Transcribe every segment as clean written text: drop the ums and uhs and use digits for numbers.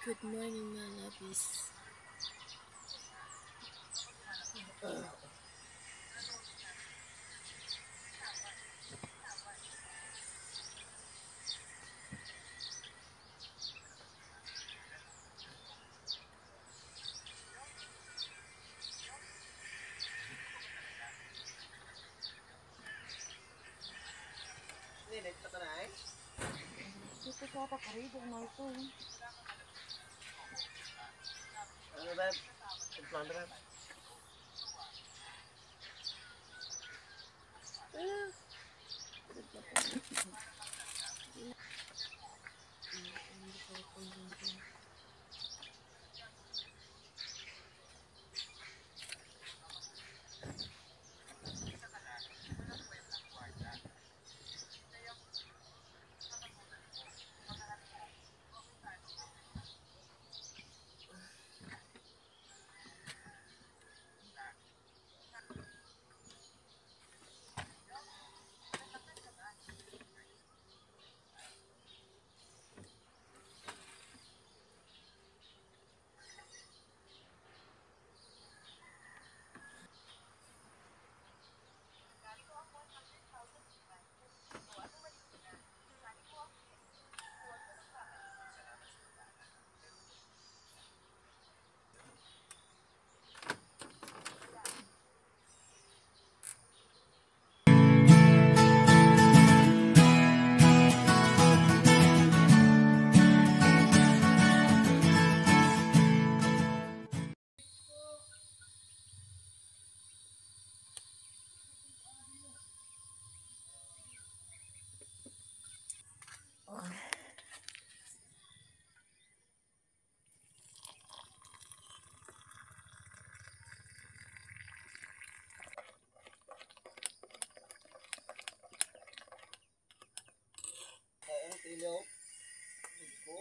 Good morning, mga labis. Ito ka na eh? Ito sa takarido mo ito. Ano ba? Plan ba? Ilaw. Ito.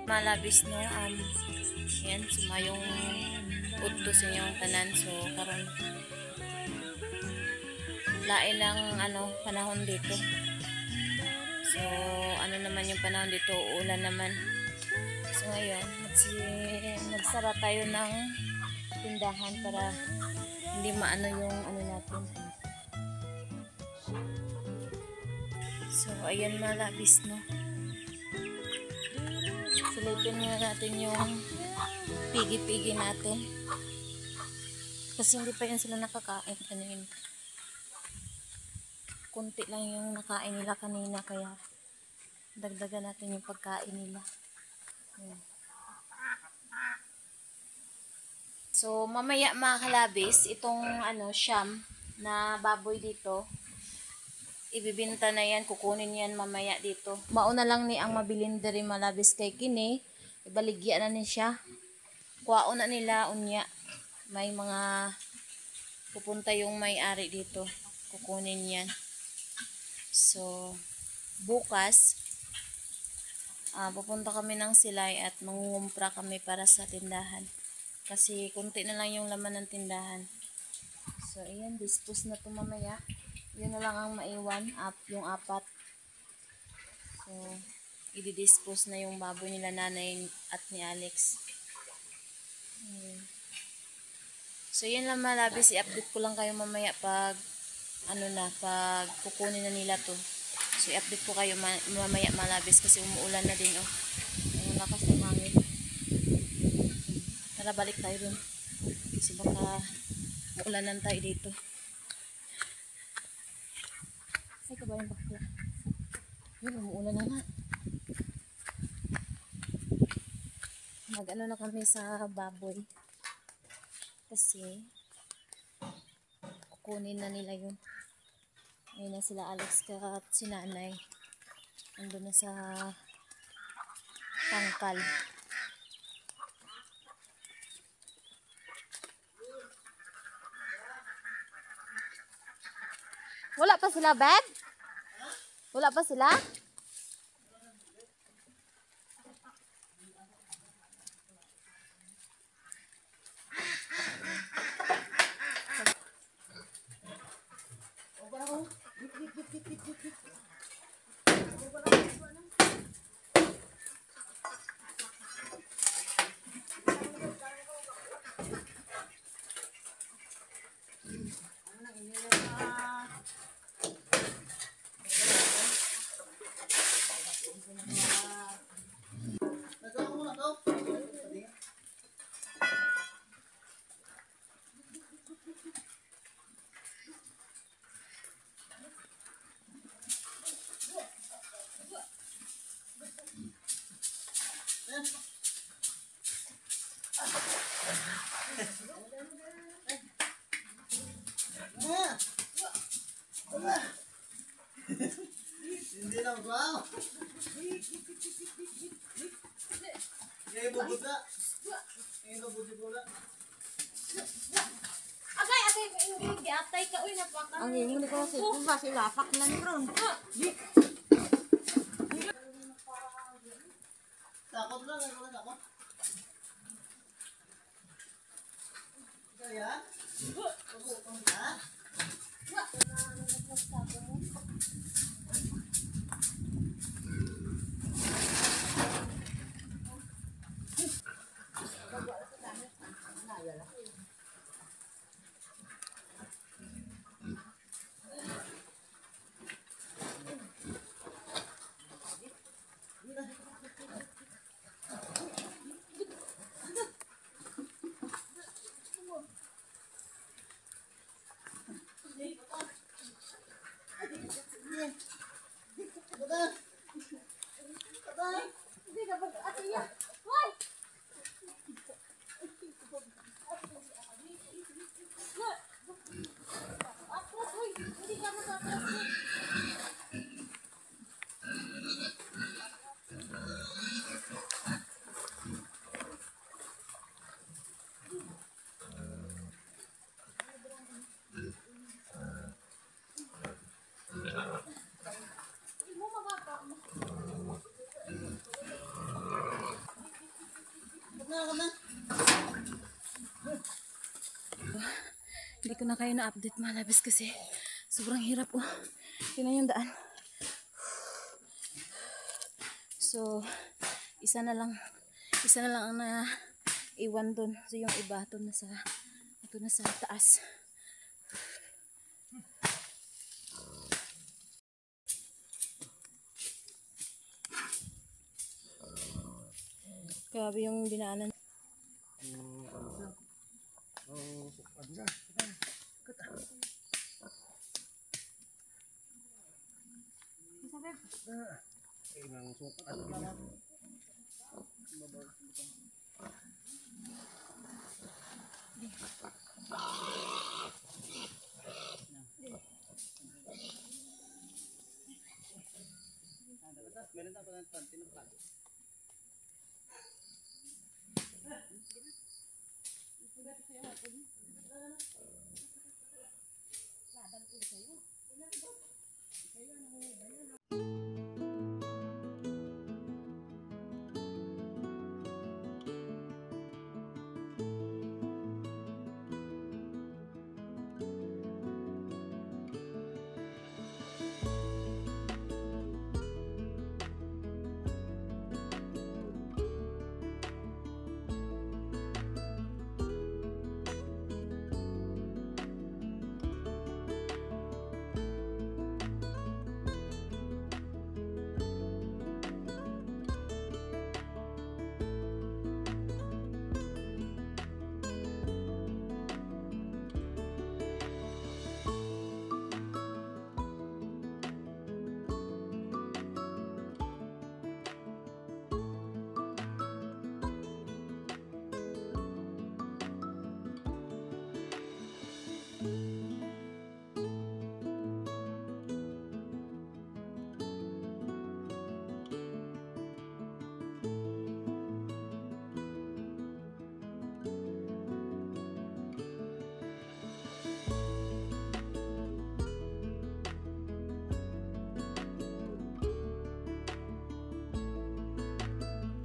Malabis no, yan, sumayong udto sa inyong tanan. So, karon lain lang, panahon dito. So, ano naman yung panahon dito, ulan naman. So, ngayon, nagsara tayo ng tindahan para hindi maano yung natin. So, ayan, malabis no. Silipin nga natin yung pigi-pigi natin. Kasi hindi pa yan sila nakakain kanina. Kunti lang yung nakain nila kanina, kaya dagdagan natin yung pagkain nila. Ayan. So, mamaya mga kalabis, itong siyam na baboy dito, ibibinta na yan, kukunin yan mamaya dito. Mauna lang ni ang mabilin diri malabis kay kini, ibaligya na ni siya. Kuwaon na nila unya. May mga pupunta yung may-ari dito, kukunin yan. So, bukas, pupunta kami ng Silay at mangungumpra kami para sa tindahan. Kasi kunti na lang yung laman ng tindahan. So, ayan, dispose na ito mamaya. Yun na lang ang maiwan, yung 4. So, i-dispose na yung baboy nila nanay at ni Alex. So, yun lang malabis. I-update ko lang kayo mamaya pag, pag kukunin na nila to. So, i-update ko kayo mamaya malabis kasi umuulan na din, oh. Ang lakas ng hangin. Tara, balik tayo dun. Kasi baka umuulanan tayo dito. Ay, kabayan bakla. Yun, umuulan na nga. Mag-ano na kami sa baboy. Kasi, kukunin na nila yun. Ayun na sila Alex at si nanay. Andun na sa tangkal. Wala pa sila, Beb? Wala pa sila? Hindi lang, wow! Ngayon bubot na. Ngayon bubot na. Agay, giatay ka. Uy, napaka. Ang hindi ko kasi kung ba sila pak na ni ron. Takot lang, ako na takot. Kaya? Ha? Hindi ko na kayo na-update mga labis kasi sobrang hirap oh. Tingnan yung daan. So, isa na lang ang naiwan doon. So, yung iba ito na sa taas. Grabe yung dinaanan. Meron na pala ng panty ng palo.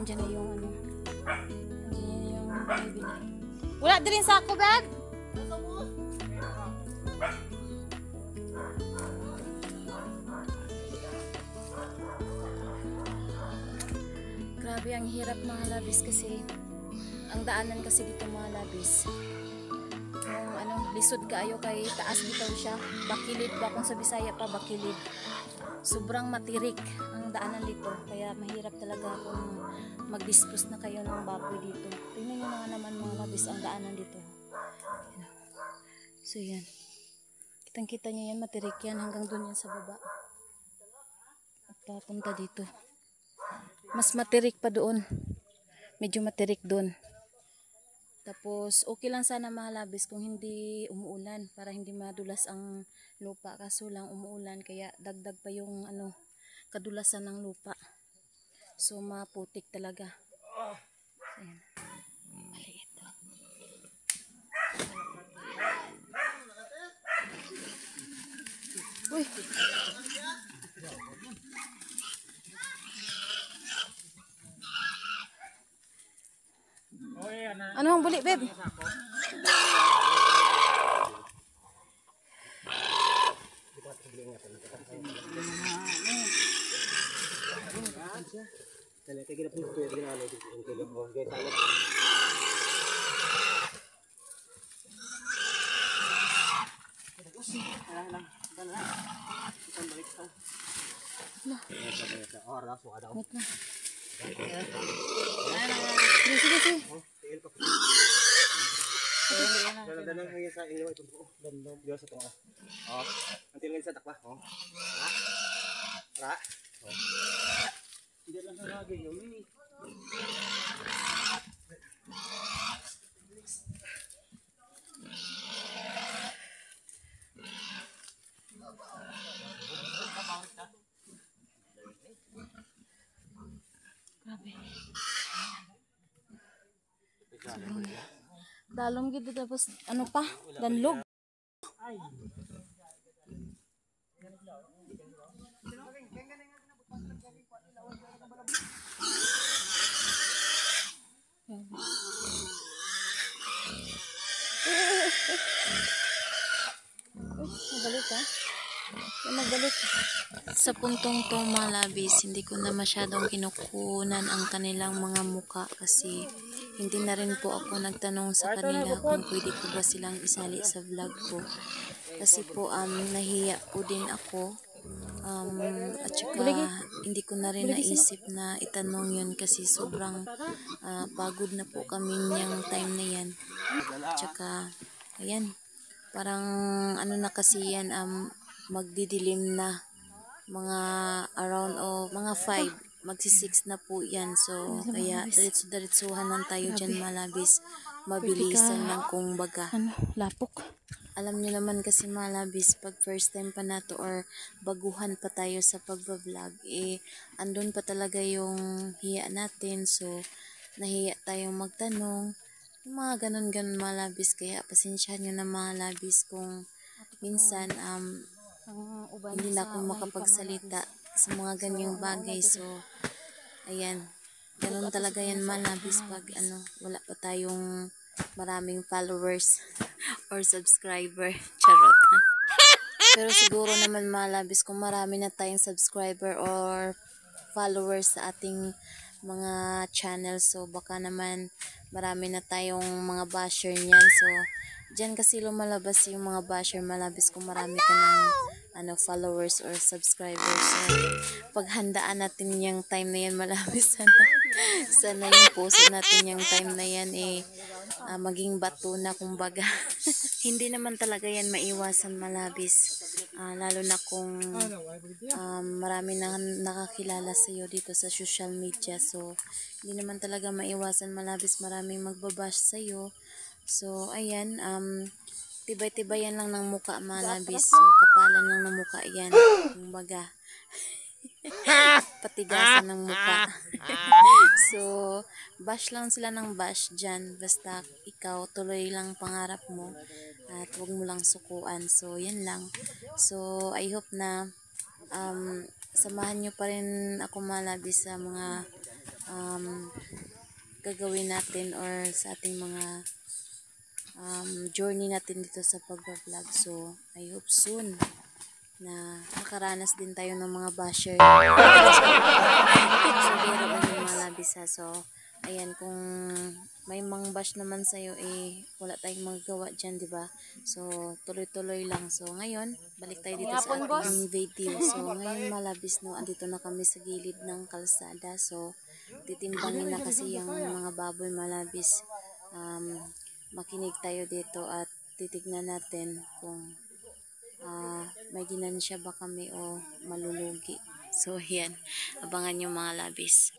Andiyan na yung ano. Andiyan na yung baby. Wala din sa ako, bag. Grabe ang hirap mga labis kasi ang daanan kasi dito mga labis. Yung ano, lisod kaayo kay taas dito siya. Bakilid ba kung sa Bisaya pa bakilid. Sobrang matirik ang daanan dito kaya mahirap talaga kung mag-dispose na kayo ng baboy dito. Tingnan nyo nga naman mga labis ang daanan dito. So yan. Kitang kita nyo yan, matirik yan hanggang doon yan sa baba. At papunta dito. Mas matirik pa doon. Medyo matirik doon. Tapos okay lang sana mga labis kung hindi umuulan para hindi madulas ang lupa, kaso lang umuulan kaya dagdag pa yung ano kadulasan ng lupa. So maputik talaga. Ayan. Maliit. Uy. Ano ang buli, babe? Sige, sige. Dalang ngayon sa inyo itong buo. Dandong Diyos sa tunga. Oh, nanti ngayon sa takba. Oh. Ra. Oh. Hindi lang sa lagi yun. Grabe. Dalom gitu tapos ano pa? Danlog. balik. Sa puntong to mga labis, hindi ko na masyadong kinukunan ang kanilang mga muka kasi hindi na rin po ako nagtanong sa kanila kung pwede ko ba silang isali sa vlog ko. Kasi po nahiya po din ako. At saka hindi ko na rin naisip na itanong yun kasi sobrang pagod na po kami niyang time na yan. At saka ayan, parang ano na kasi yan, magdidilim na mga around mga 5 magsi-6 na po yan. So kaya diretso-diretsuhan lang tayo dyan malabis, mabilisan lang kung baga. Lapok. Alam niyo naman kasi malabis, pag first time pa nato or baguhan pa tayo sa pagbablog, andun pa talaga yung hiya natin. So nahiya tayong magtanong, yung mga ganun-ganun malabis. Kaya pasensyahan nyo na malabis kung minsan hindi na ako makapagsalita sa mga ganyang bagay. So ayan, ganun talaga yan malabis pag wala pa tayong maraming followers or subscriber. Charot. Pero siguro naman malabis kung marami na tayong subscriber or followers sa ating mga channel, so baka naman marami na tayong mga basher niyan. So dyan kasi lumalabas yung mga basher malabis kung marami ka ng followers or subscribers. So paghandaan natin yung time na yan malabis, sana yung post natin yung time na yan maging bato na kumbaga. Hindi naman talaga yan maiwasan malabis, lalo na kung marami na nakakilala sa iyo dito sa social media. So hindi naman talaga maiwasan malabis, maraming magbabash sa iyo. So ayan, tibay-tibayan lang ng muka malabis. So kapalan lang ng muka yan kumbaga. Patigasan ng muka. So bash lang sila ng bash dyan, basta ikaw tuloy lang pangarap mo at huwag mo lang sukuan. So yan lang. So I hope na samahan nyo pa rin ako malabis sa mga gagawin natin or sa ating mga journey natin dito sa pagbablog. So I hope soon na makaranas din tayo ng mga basher. So biro ba yung malabis ha. So ayan, kung may mga bash naman sa'yo, wala tayong magagawa dyan, diba? So tuloy-tuloy lang. So ngayon, balik tayo dito sa ating video. So ngayon malabis, no, andito na kami sa gilid ng kalsada. So titimbangin na kasi yung mga baboy malabis. Makinig tayo dito at titignan natin kung may ginansya ba kami o malulugi. So yan, abangan nyo mga labis.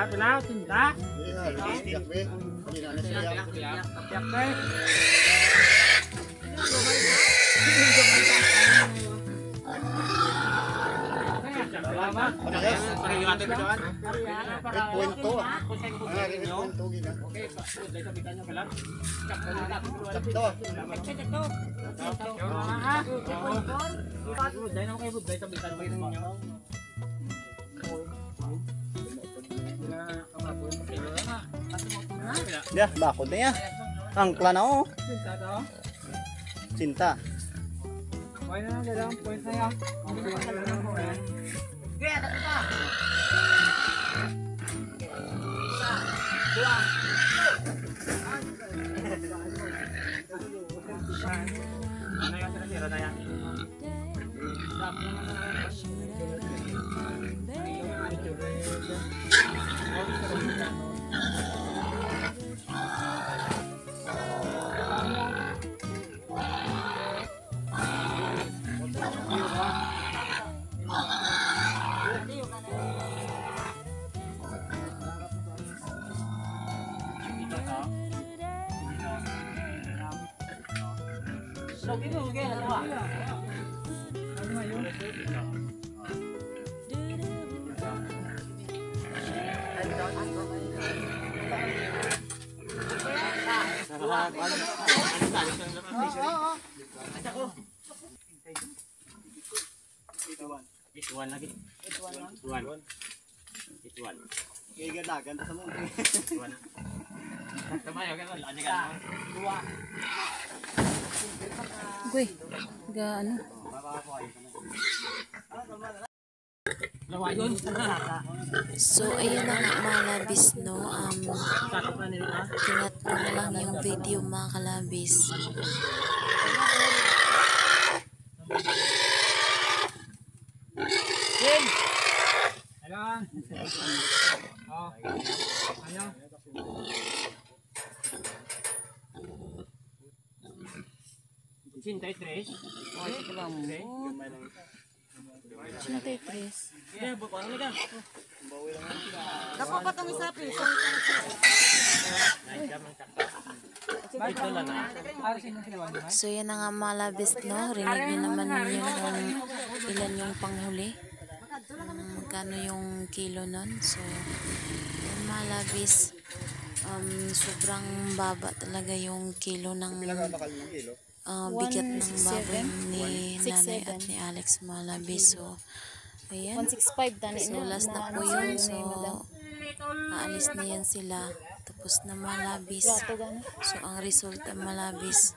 Pilaw, tinda. Ya, bakod na ya. Angkla na oh. Cinta. Ituan lagi. Ituan. Kaya dagan sa mo. Ituan. Tamayo kan lagi kan. Dua. Guy, ga ano? Lawayon. So, ayun na nga mga labis, no? Kinat ko na lang yung video mga kalabis. Ayan. Oh. Ayan. Cinta tres. Oh, ito lang mo. Siyempre, Chris. Yeah, buko ano ka? Dako pa tong isa, please. So, yan na nga mga labis, no? Rinig niyo naman yun kung ilan yung panghuli. Magkano yung kilo nun. So, yan mga labis. Sobrang baba talaga yung kilo ng bigat ng baboy ni nanay at ni Alex mga labis. So, ayan. 165 tani So, last na po yun. So, aalis na yan sila. Tapos na malabis. So, ang resulta malabis.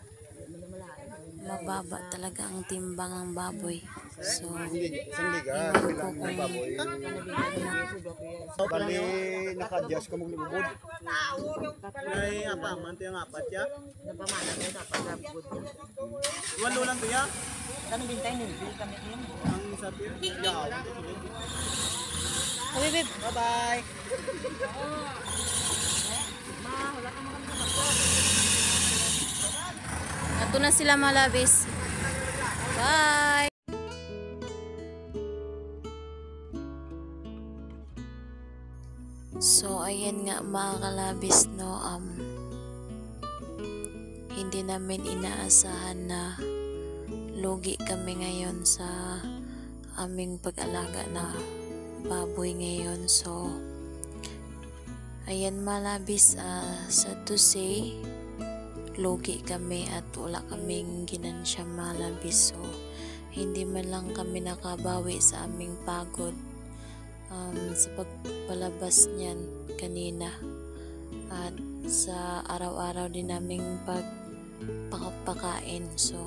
Mababa talaga ang timbang ng baboy. So, Isang liga, iwan ko bilang kung baboy. Bali, naka-adjust ka mong libubod. Ay, apa, manto yung apat ya? Walo lang to ya? Kami bintay nilbi kami din. Ang sabi, yaw. Habib, Bye-bye. nato na sila malabis. Bye! So, ayan nga mga kalabis, no? Hindi namin inaasahan na lugi kami ngayon sa aming pag-alaga na baboy ngayon. So, ayan malabis, sad to say, lugi kami at wala kaming ginansya malabis. So, hindi man lang kami nakabawi sa aming pagod sa pagpalabas niyan kanina at sa araw-araw din naming pagpakain. So,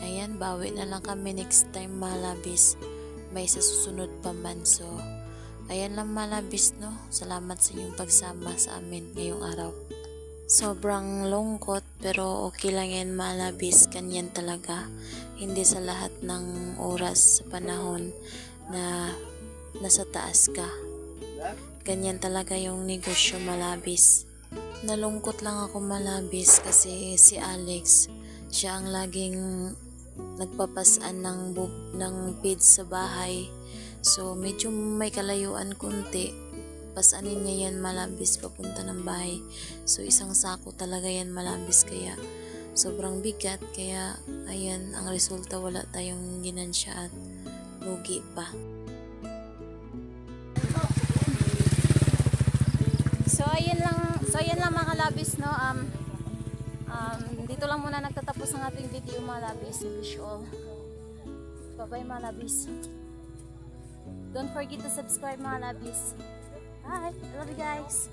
ayan, bawi na lang kami next time malabis. May sa susunod pa man. So, ayan lang malabis, no? Salamat sa inyong pagsama sa amin ngayong araw. Sobrang lungkot pero okay lang yan malabis. Ganyan talaga. Hindi sa lahat ng oras sa panahon na nasa taas ka. Ganyan talaga yung negosyo malabis. Nalungkot lang ako malabis kasi si Alex, siya ang laging nagpapasan ng feeds sa bahay. So medyo may kalayuan kunti. Pasanin niya yan malabis papunta ng bahay. So isang sako talaga yan malabis, kaya sobrang bigat. Kaya ayan, ang resulta wala tayong ginansya at lugi pa. So ayan lang mga kalabis, no? Dito lang muna nagtatapos ang ating video mga labis. Wish you all bye-bye mga labis. Don't forget to subscribe mga labis. Bye! I love you guys!